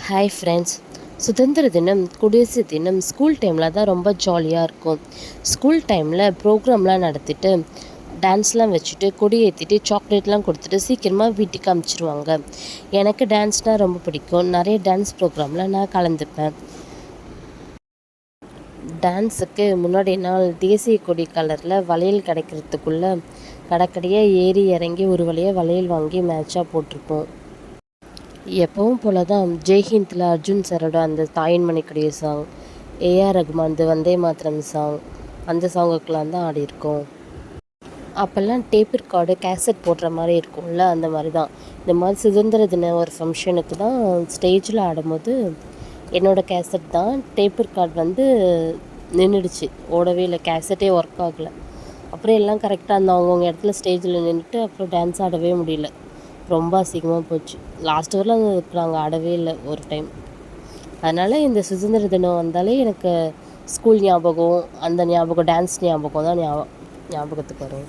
Hi friends. சுதந்திர தினம், குடியரசு தினம் ஸ்கூல் டைமில் தான் ரொம்ப ஜாலியாக இருக்கும். ஸ்கூல் டைமில் ப்ரோக்ராம்லாம் நடத்திட்டு டான்ஸ்லாம் வச்சுட்டு கொடி ஏற்றிட்டு சாக்லேட்லாம் கொடுத்துட்டு சீக்கிரமாக வீட்டுக்கு அமுச்சிடுவாங்க. எனக்கு டான்ஸ்னால் ரொம்ப பிடிக்கும். நிறைய டான்ஸ் ப்ரோக்ராமில் நான் கலந்துப்பேன். டான்ஸுக்கு முன்னாடி நாள் தேசிய கொடி கலரில் வளையல் கிடைக்கிறதுக்குள்ளே கடைக்கடையாக ஏறி இறங்கி ஒரு வழியாக வளையல் வாங்கி மேட்சாக போட்டிருப்போம். எப்பவும் போல தான் ஜெய்ஹிந்தில் அர்ஜுன் சாரோட அந்த தாயின் மணிக்கொடிய சாங், ஏஆர் ரகுமான் வந்தே மாத்திரம் சாங், அந்த சாங்குக்கெலாம் தான் ஆடியிருக்கோம். அப்போல்லாம் டேப் ரெக்கார்டு கேசட் போடுற மாதிரி இருக்கும்ல, அந்த மாதிரி தான். இந்த மாதிரி சுதந்திர தின ஒரு ஃபங்க்ஷனுக்கு தான் ஸ்டேஜில் ஆடும்போது என்னோடய கேசட் தான். டேப் ரெக்கார்ட் நின்றுடுச்சு, ஓடவே இல்லை, கேசட்டே ஒர்க் ஆகலை. அப்புறம் எல்லாம் கரெக்டாக அந்த அவங்கவுங்க இடத்துல ஸ்டேஜில் நின்றுட்டு அப்புறம் டான்ஸ் ஆடவே முடியல. ரொம்ப அசிங்கமாக போச்சு. லாஸ்ட் வரலாம் நாங்கள் ஆடவே இல்லை ஒரு டைம். அதனால் இந்த சுதந்திர தினம் வந்தாலே எனக்கு ஸ்கூல் ஞாபகம், அந்த ஞாபகம், டான்ஸ் ஞாபகம் தான் ஞாபகத்துக்கு வரும்.